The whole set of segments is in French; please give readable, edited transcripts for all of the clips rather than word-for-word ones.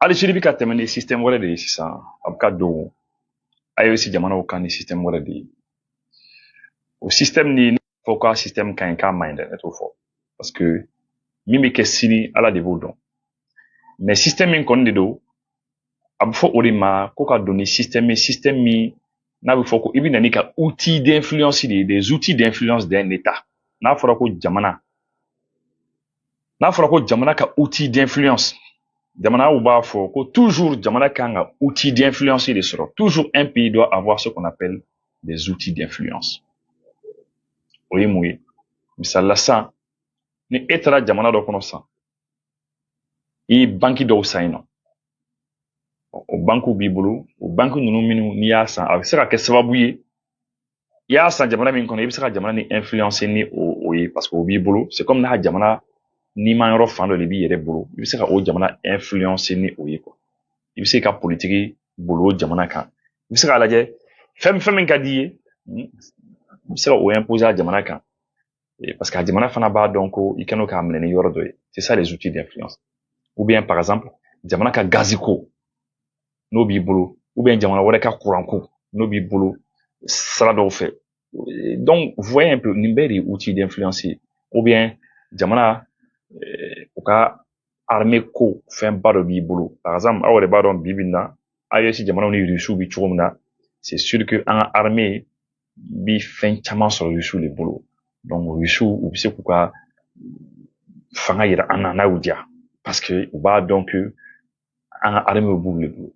Algérie bi ka tɛmɛ ni système wɛrɛ de ye sisan a bɛ ka don AES jamanaw kan ni système wɛrɛ de ye o système ni ne fɔ k'a système ka ɲi k'a man ɲi dɛ ne t'o fɔ parce que min bɛ kɛ sini ala de b'o dɔn mais système min kɔni de don a bɛ fɔ o de ma ko ka don ni système ye système min n'a bɛ fɔ ko i bɛ na n'i ka outil d'influence de ye des outils d'influence d'un état n'a fɔra ko jamana ka outil d'influence jamanaw b'a fɔ ko toujours jamana kan ka outil d'influence de sɔrɔ toujours un pays doit avoir ce qu'on appelle des outils d'influence o ye mun ye misali la sisan ni e taara jamana dɔ kɔnɔ sisan i ye banki dɔw san yen nɔ o bankiw b'i bolo o banki ninnu minnu n'i y'a san a bɛ se ka kɛ sababu ye i y'a san jamana min kɔnɔ i bɛ se ka jamana ni influence ni o ye parce que o b'i bolo c'est comme n'a jamana n'i ma yɔrɔ fan dɔ de b'i yɛrɛ bolo i bɛ se ka o jamana influence ni o ye quoi i bɛ se ka politiki bolo o jamana kan i bɛ se k'a lajɛ fɛn min ka di i ye i bɛ se ka o imposer a jamana kan parce que a jamana fana b'a dɔn ko i kɛn'o k'a minɛ ni yɔrɔ dɔ ye c'est ça les outils d'influence ou bien par exemple jamana ka gaziko n'o b'i bolo ou bien jamana wɛrɛ ka kuranko n'o b'i bolo sira dɔw fɛ donc vous voyez un peu nin bɛɛ de ye outil d'influence ye ou bien jamana u ka armée ko fɛnba dɔ b'i bolo par exemple aw yɛrɛ b'a dɔn bi bi in na AES jamanaw ni Russiw bi cogo min na c'est sûr que an ka armée bi fɛn caman sɔrɔ Russiw de bolo donc Russiw u bɛ se k'u ka fanga yira an na n'a y'u diya parce que u b'a dɔn que an ka armée b'u de bolo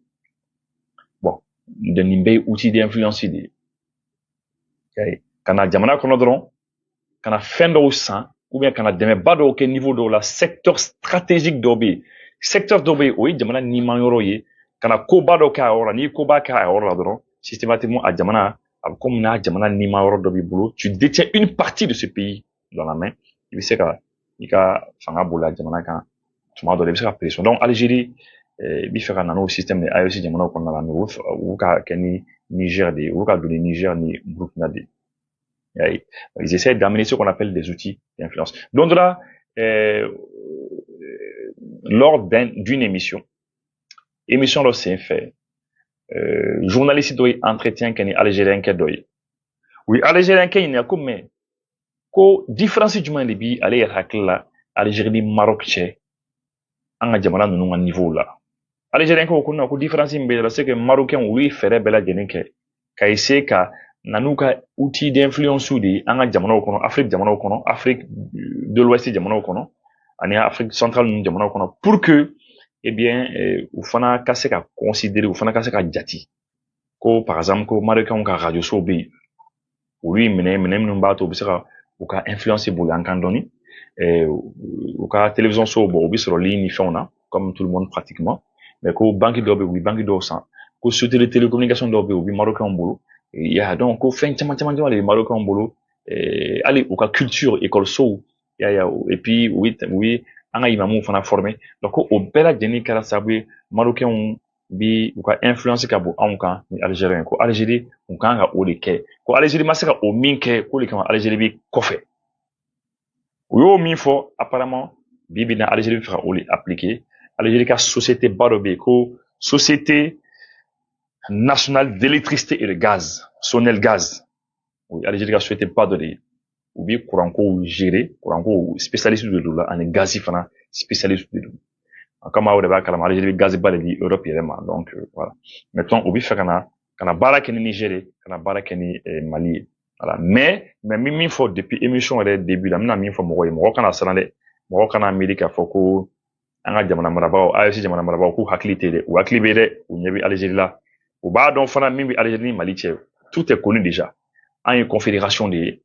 bon nin bɛɛ ye outil d'influence de ye ka na jamana kɔnɔ dɔrɔn ka na fɛn dɔw san ou bien ka na dɛmɛba dɔw kɛ niveau dɔw la secteur stratégique dɔw bɛ yen secteur dɔw bɛ yen o ye jamana niman yɔrɔ ye ka na koba dɔw kɛ a yɔrɔ la n'i ye koba kɛ a yɔrɔ la dɔrɔn systématiquement a jamana a bɛ komi n'a jamana niman yɔrɔ dɔ b'i bolo tu détiens une partie de ce pays dans la main i bɛ se ka i ka fanga bolila jamana kan tuma dɔ la i bɛ se ka pression donc Algérie i bɛ fɛ ka na n'o système de AES jamanaw kɔnɔna la mais u ka kɛ ni Niger de ye u ka don ni Niger ni Burkina de ye ils essaient d'amener ce qu'on appelle des outils d'influence. Donc là, lors d'une émission là c'est fait, journaliste doit entretien qu'un Algérien qui doit. Oui, Algérien qui n'est comme mais ko différence du monde bi aller hakla Algérie Maroc chez an jamana nunu niveau là. Algérien ko kuna ko différence mbe c'est que Marocain oui ferait bela geneke ka essayer ka nanu ka outil d'influence de an ka jamanaw kɔnɔ Afrique jamanaw kɔnɔ Afrique de l'Ouest jamanaw kɔnɔ ani Afrique centrale ninnu jamanaw kɔnɔ pour que eh bien u fana ka se ka considérer u fana ka se ka jati ko par exemple ko Marocain ka radio so bɛ yen olu minɛ minnu b'a to u bɛ se ka u ka influence bonya an kan dɔɔni u ka télévision so bɔ u bɛ sɔrɔ ligne ni fɛnw na comme tout le monde pratiquement mais ko banque dɔw bɛ yen u bɛ banque dɔw san ko société de télécommunication dɔw bɛ yen u bɛ Marocain bolo il y a donc ko fɛn caman caman de bɛ Marocain bolo hali u ka culture école sow et puis oui an ka imamuw fana formé donc o bɛɛ lajɛlen kɛra sababu ye Marocain bi u ka influence ka bon anw kan ni Algérien ko Algérie u kan ka o de kɛ ko Algérie ma se ka o min kɛ ko de kama Algérie bi kɔfɛ u y'o min fɔ apparemment bi bi na Algérie bɛ fɛ ka o de appliquer Algérie ka société ba dɔ bɛ yen ko société nationale d'électricité et de gaz Sonel Gaz oui Algérie ka société ba dɔ de ye u bi kuranko gérer kuranko spécialiste de don la ani gazi fana spécialiste de don comme aw de b'a kalama Algérie bɛ gaz ba de di Europe yɛrɛ ma donc voilà maintenant u bi fɛ ka na baara kɛ ni Niger ye ka na baara kɛ ni Mali ye voilà mais min fɔ depuis émission yɛrɛ début la n bɛna min fɔ mɔgɔ ye mɔgɔ kana siran dɛ mɔgɔ kana miiri k'a fɔ ko an ka jamana marabagaw AES jamana marabagaw k'u hakili tɛ dɛ u hakili bɛ dɛ u ɲɛ bɛ Algérie la u b'a dɔn fana min bɛ Algérie ni Mali cɛ tout est connu déjà an ye confédération de ye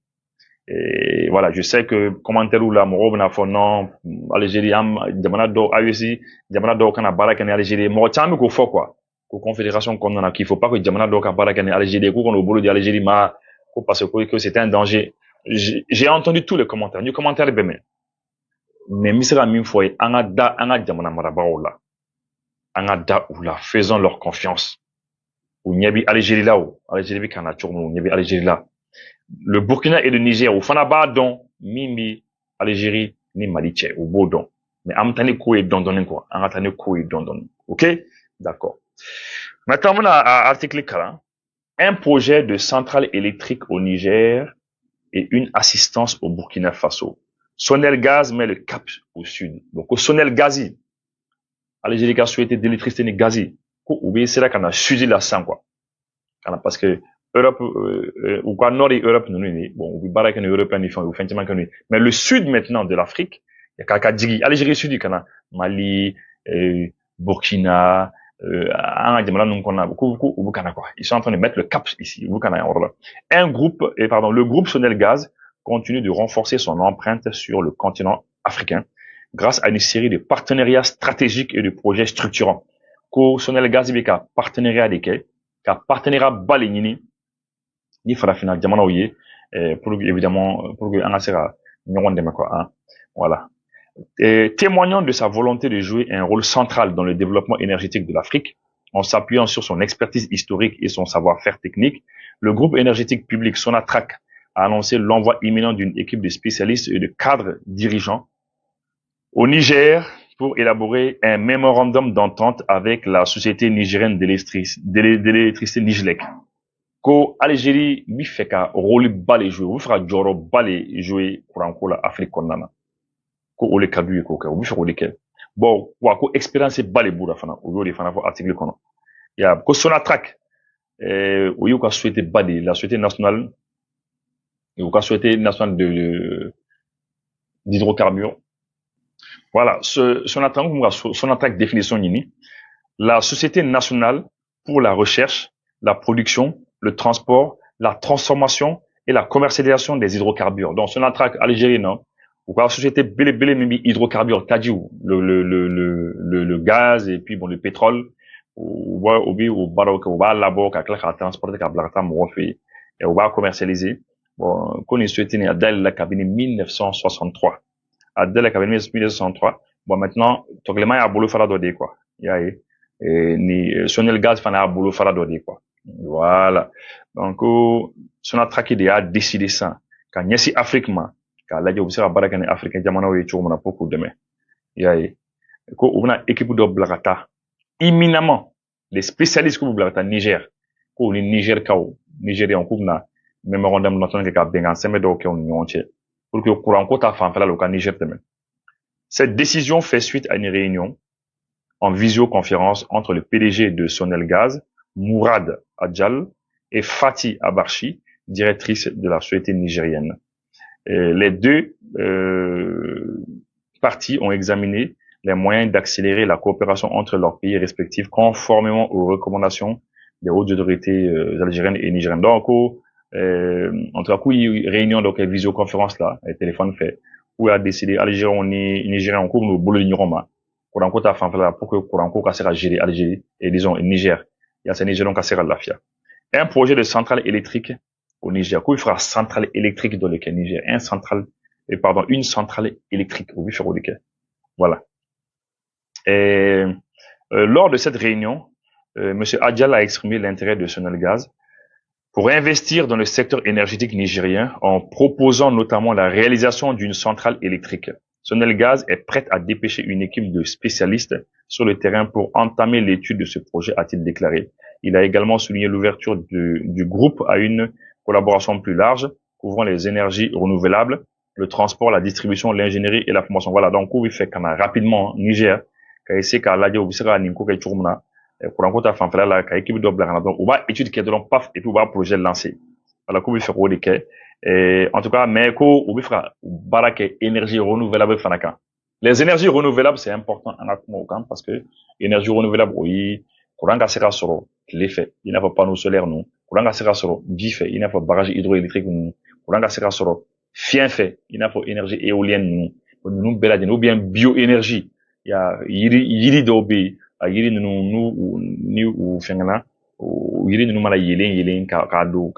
et voilà je sais que commentaire la mɔgɔw bɛna fɔ non Algérie jamana dɔw AES jamana dɔw kana baara kɛ ni Algérie mɔgɔ caman bɛ k'o fɔ quoi ko confédération kɔnɔna na qu'il faut pas que jamana dɔw ka baara kɛ ni Algérie k'u kɔni u bolo di Algérie ma ko parce que c'est un danger j'ai entendu tous les commentaires ni commentaire bɛ mɛn mais n bɛ se ka min fɔ ye an ka da an ka jamana marabagaw la an ka da u la faisons leur confiance u ɲɛ bɛ Algérie la o Algérie bɛ ka na cogo min u ɲɛ bɛ Algérie la le Burkina et le Niger u fana b'a dɔn min bɛ Algérie ni Mali cɛ u b'o dɔn mais an bɛ taa ni ko ye dɔɔni dɔɔni quoi an ka taa ni ko ye dɔɔni dɔɔni Ok? D'accord. Maintenant, on a article 40. Un projet de centrale électrique au Niger et une assistance au Burkina Faso. Sonel Gaz met le cap au sud. Donc, au Sonel Gazi, Algérie a souhaité d'électricité ni gazi. Ou bien c'est là qu'on a suivi la sang, quoi. Parce que Europe, ou quoi, Nord et Europe, nous, bon, on barre qu'en Europe, mais le sud maintenant de l'Afrique, il y a Kakadjigi, Algérie sud, il y a Mali, Burkina, ils sont en train de mettre le cap ici, le groupe Sonel Gaz continue de renforcer son empreinte sur le continent africain grâce à une série de partenariats stratégiques et de projets structurants. Ko Sonel Gaz, il y a partenariat desquels ka partenariat ba le ɲini ni farafina jamanaw ye pour évidemment pour que an ka se ka ɲɔgɔn dɛmɛ quoi hein. Voilà. Témoignant de sa volonté de jouer un rôle central dans le développement énergétique de l'Afrique, en s'appuyant sur son expertise historique et son savoir-faire technique, le groupe énergétique public Sonatrach a annoncé l'envoi imminent d'une équipe de spécialistes et de cadres dirigeants au Niger pour élaborer un mémorandum d'entente avec la société nigérienne d'électricité Nijlek. Ko Algérie bi fɛ ka rôle ba le jouer, u bi fɛ ka jɔyɔrɔ ba le jouer courant ko la Afrique kɔnɔna na. Ko o le ka d'u ye k'o kɛ, u bi fɛ k'o de kɛ. Bon, wa ko expérience ba le b'u la fana, o y'o de fana fɔ article kɔnɔ. Ya ko Sonatrach, o y'u ka société ba de, la société nationale, u ka société nationale d'hydrocarbures. Voilà, Sonatrach définition ɲini, la société nationale pour la recherche, la production, le transport, la transformation et la commercialisation des hydrocarbures. Donc, Sonatrach Algérie, non? Ou la société belé mimi hydrocarbures, tadjou, le gaz et puis bon, le pétrole, ou va labo, ka transporter, ka blata morofé, et on va commercialiser. Bon, qu'on est souhaité à Dell la cabine 1963. À Dell la cabine 1963. Bon, maintenant, Togleman a boulot fara dodé, quoi. Ni Sonel Gaz fana a boulot fara dodé, quoi. Voilà. Donc, Sonatrach de a décidé ça. Quand Nyesi Afrique ma, quand la job sera barakane africain jamana we chou mona poku demain. Ko una équipe de blagata. Imminemment, les spécialistes ko blagata Niger. Ko ni Niger kao, Nigérien ko na mémorandum d'entente ka bengan seme do ke on nyonche. Pour que courant ko ta fan fala lo ka Niger demain. Cette décision fait suite à une réunion en visioconférence entre le PDG de Sonel Gaz, Mourad Adjal, et Fatih Abarchi, directrice de la société nigérienne. Les deux parties ont examiné les moyens d'accélérer la coopération entre leurs pays respectifs conformément aux recommandations des hautes autorités algériennes et nigériennes. Donc, en tout cas, réunion, donc, visioconférence là, et téléphone fait, où a décidé, Algérien, Nigérien, on couvre nos boulots d'ignorant, Kouranko ta fan fala pour que Kouranko ka sera gérer Algérie et disons Niger. Il y a ces Nigériens qui sera la FIA. Un projet de centrale électrique au Niger. Quoi il fera centrale électrique dans le Niger? Une centrale électrique au Niger. Voilà. Et lors de cette réunion, Monsieur Adjal a exprimé l'intérêt de Sonel Gaz pour investir dans le secteur énergétique nigérien en proposant notamment la réalisation d'une centrale électrique. Sonel Gaz est prête à dépêcher une équipe de spécialistes sur le terrain pour entamer l'étude de ce projet, a-t-il déclaré. Il a également souligné l'ouverture du groupe à une collaboration plus large, couvrant les énergies renouvelables, le transport, la distribution, l'ingénierie et la formation. Voilà, donc il fait quand même rapidement Niger, quand il sait qu'à la courant kota fan fɛla la ka équipe dɔ bila ka na dɔrɔn u b'a étude kɛ dɔrɔn paf et puis u b'a projet lancer voilà k'u bɛ fɛ k'o de kɛ en tout cas mais ko u bɛ fɛ ka baara kɛ énergie renouvelable fana kan les énergies renouvelables c'est important an ka kuma o kan parce que énergie renouvelable o ye courant ka se ka sɔrɔ tile fɛ i n'a fɔ panneau solaire ninnu courant ka se ka sɔrɔ ji fɛ i n'a fɔ barrage hydroélectrique ninnu courant ka se ka sɔrɔ fiɲɛ fɛ i n'a fɔ énergie éolienne ninnu bɛɛ lajɛlen ou bien bioénergie il y a yiri dɔw bɛ yen a yiri ninnu ni u fɛngɛna yiri ninnu mana yelen k'a don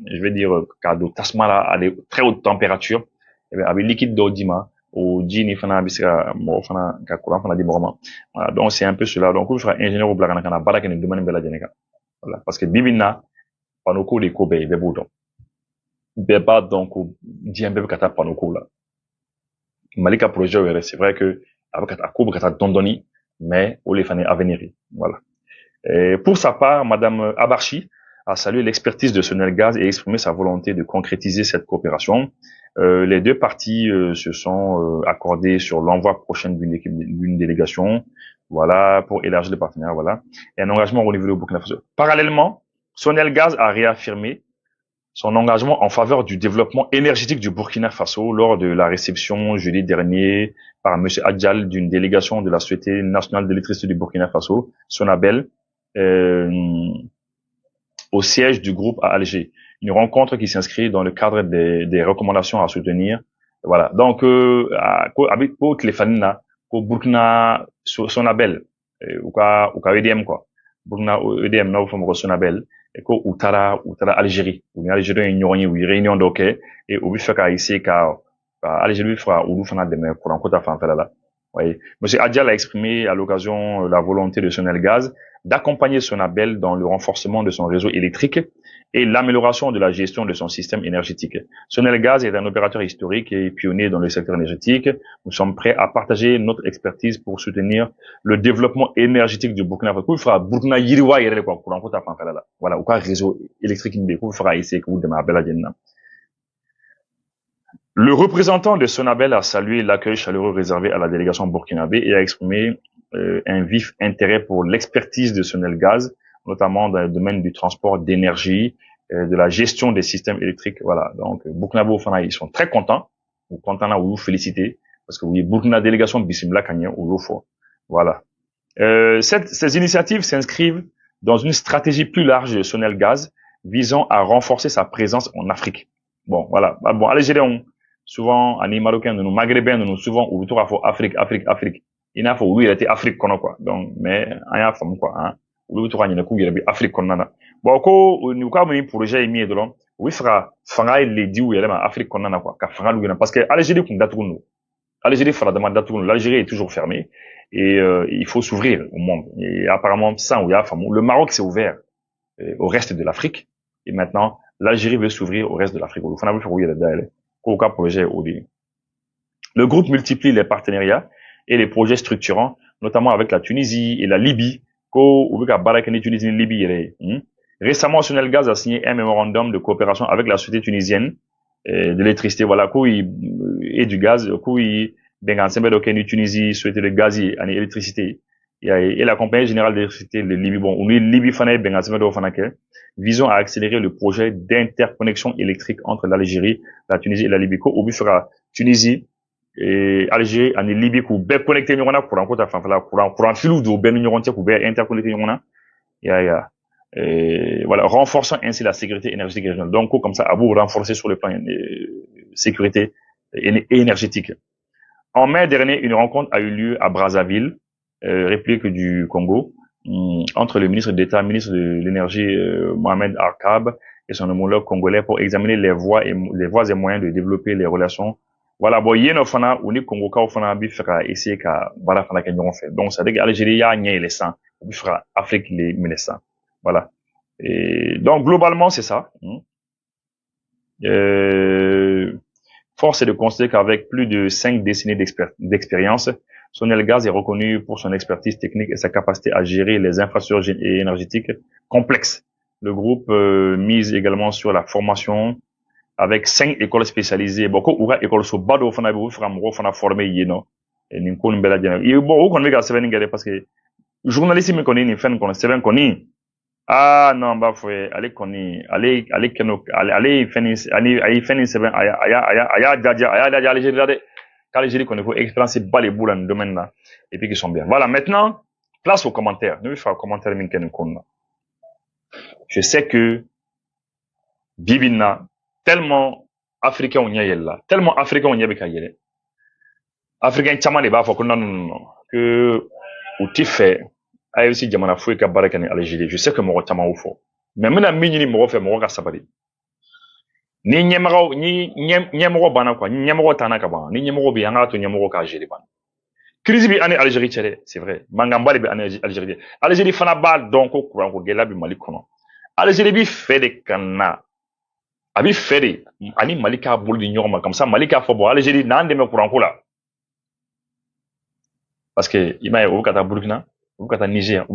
je vais dire k'a don tasuma la à de très haute température a bɛ liquide dɔw d'i ma o ji ni fana bɛ se ka mɔgɔ fana ka courant fana di mɔgɔ ma voilà donc c'est un peu cela donc il faut ingénieur bila ka na baara kɛ nin domaine bɛɛ lajɛlen kan voilà parce que bibi in na panneau ko de ko bɛɛ ye bɛɛ b'o dɔn bɛɛ b'a dɔn ko diɲɛ bɛɛ bɛ ka taa panneau ko la Mali ka projet yɛrɛ c'est vrai que a bɛ ka taa ko bɛ ka taa dɔɔni mais au les fane avenir. Voilà. Et pour sa part, Madame Abarchi a salué l'expertise de Sonelgaz et exprimé sa volonté de concrétiser cette coopération. Les deux parties se sont accordées sur l'envoi prochain d'une délégation, voilà, pour élargir le partenariat, voilà, et un engagement au niveau de Burkina Faso. Parallèlement, Sonelgaz a réaffirmé son engagement en faveur du développement énergétique du Burkina Faso lors de la réception jeudi dernier par M. Adjal d'une délégation de la Société nationale d'électricité du Burkina Faso, Sonabel, euh, au siège du groupe à Alger. Une rencontre qui s'inscrit dans le cadre des recommandations à soutenir. Voilà. Donc, avec pour téléphone là, pour Burkina Sonabel, ou quoi EDM quoi. Burkina EDM na fo Sonabel et ko utara Algérie. Ou Algérie une réunion d'ok et au but faire ici car Algérie fera ou fana demain pour en côté fan là. Oui. Monsieur Adjal a exprimé à l'occasion la volonté de Sonelgaz d'accompagner Sonabel dans le renforcement de son réseau électrique et l'amélioration de la gestion de son système énergétique. Sonelgaz est un opérateur historique et pionnier dans le secteur énergétique. Nous sommes prêts à partager notre expertise pour soutenir le développement énergétique du Burkina Faso. Il fera Burkina Yiriwa yere quoi pour encore ta là. Voilà, ou quoi réseau électrique il fera ici que vous demandez la jenna. Le représentant de Sonabel a salué l'accueil chaleureux réservé à la délégation burkinabé et a exprimé un vif intérêt pour l'expertise de Sonelgaz, notamment dans le domaine du transport d'énergie, de la gestion des systèmes électriques. Voilà. Donc, Burkinabé au Fana, ils sont très contents. Ou contents là, ou vous féliciter. Parce que oui, Burkina délégation Bissimla Kanya ou Lofo. Voilà. Ces initiatives s'inscrivent dans une stratégie plus large de Sonelgaz visant à renforcer sa présence en Afrique. Bon, voilà. Bon, Algériens, souvent, les Marocains, nous Maghrébins, nous souvent, ou tout à fait Afrique. Il n'a pas oui, il était Afrique, quoi. Donc, mais, il y a femme, quoi, hein. Ou tout à fait Afrique, quoi, bon, ko, nous, comme un projet émis de l'homme, oui, fera les dit où il y a Afrique, quoi, parce que Algérie, qu'on date nous. Algérie fera demande date l'Algérie est toujours fermée. Et, il faut s'ouvrir au monde. Et apparemment, ça, où il y a femme. Le Maroc s'est ouvert au reste de l'Afrique. Et maintenant, l'Algérie veut s'ouvrir au reste de l'Afrique. Le groupe multiplie les partenariats et les projets structurants, notamment avec la Tunisie et la Libye. Récemment, Sonelgaz a signé un mémorandum de coopération avec la société tunisienne de l'électricité, voilà, et du gaz, Tunisie, société de gaz et l'électricité. Et la compagnie générale d'électricité de Libye, bon, on est Libye visant à accélérer le projet d'interconnexion électrique entre l'Algérie, la Tunisie et la Libye. Au but fera Tunisie et Algérie, en Libye, pour bien connecter nous pour encore pour un fil ou bien nous pour bien interconnecter nous voilà, renforçant ainsi la sécurité énergétique régionale. Donc, comme ça, à vous renforcer sur le plan sécurité énergétique. En mai dernier, une rencontre a eu lieu à Brazzaville, République du Congo, entre le ministre d'État, ministre de l'énergie Mohamed Arkab et son homologue congolais pour examiner les voies et moyens de développer les relations. Voilà, bon, yéno fana ou ni Congo ka fana bi fera essayer ka bara fana ka ñogon fait. Donc ça veut dire Algérie ya ñé les 100, bi fera Afrique les 1100. Voilà. Et donc globalement c'est ça. Force est de constater qu'avec plus de 5 décennies d'expérience, Sonelgaz est reconnu pour son expertise technique et sa capacité à gérer les infrastructures énergétiques complexes. Le groupe mise également sur la formation avec 5 écoles spécialisées. Beaucoup ou écoles so bado fana bi fera mo fana formé yeno. Et ni ko mbela jana. Et bon o kon mega 7 ngare parce que journaliste mi koni ni fen kon 7 koni. Ah non, bah foi, allez koni, allez keno, allez fini, allez fini 7 aya Algérie là qu'Algérie connaît faut expérience pas les boules dans le domaine là et puis qui sont bien. Voilà, maintenant place aux commentaires. Nous faire commentaire min ken kon. Je sais que Bibina tellement africain on y est là, tellement africain on y est avec yele. Africain chama les ba faut que non que ou ti fait ayo si jamana fo ka baraka ni Algérie. Je sais que mo chama ou fo. Mais maintenant minini mo fait mo ka sabari. Ni nyemoro bana quoi, ni nyemoro tanaka ban, ni nyemoro bi anga to nyemoro ka Algérie ban. Crise bi ane Algérie tchele, c'est vrai. Mangambali bi ane Algérie. Algérie fana ba donc ko kuran ko gela bi Mali kono. Algérie bi fait de kana. Abi fait de ani Mali ka bol di nyoma comme ça Mali ka fo bo Algérie nan de me kuran ko la. parce que i m'a ye o bɛ ka taa Burukina, o bɛ ka taa Niger,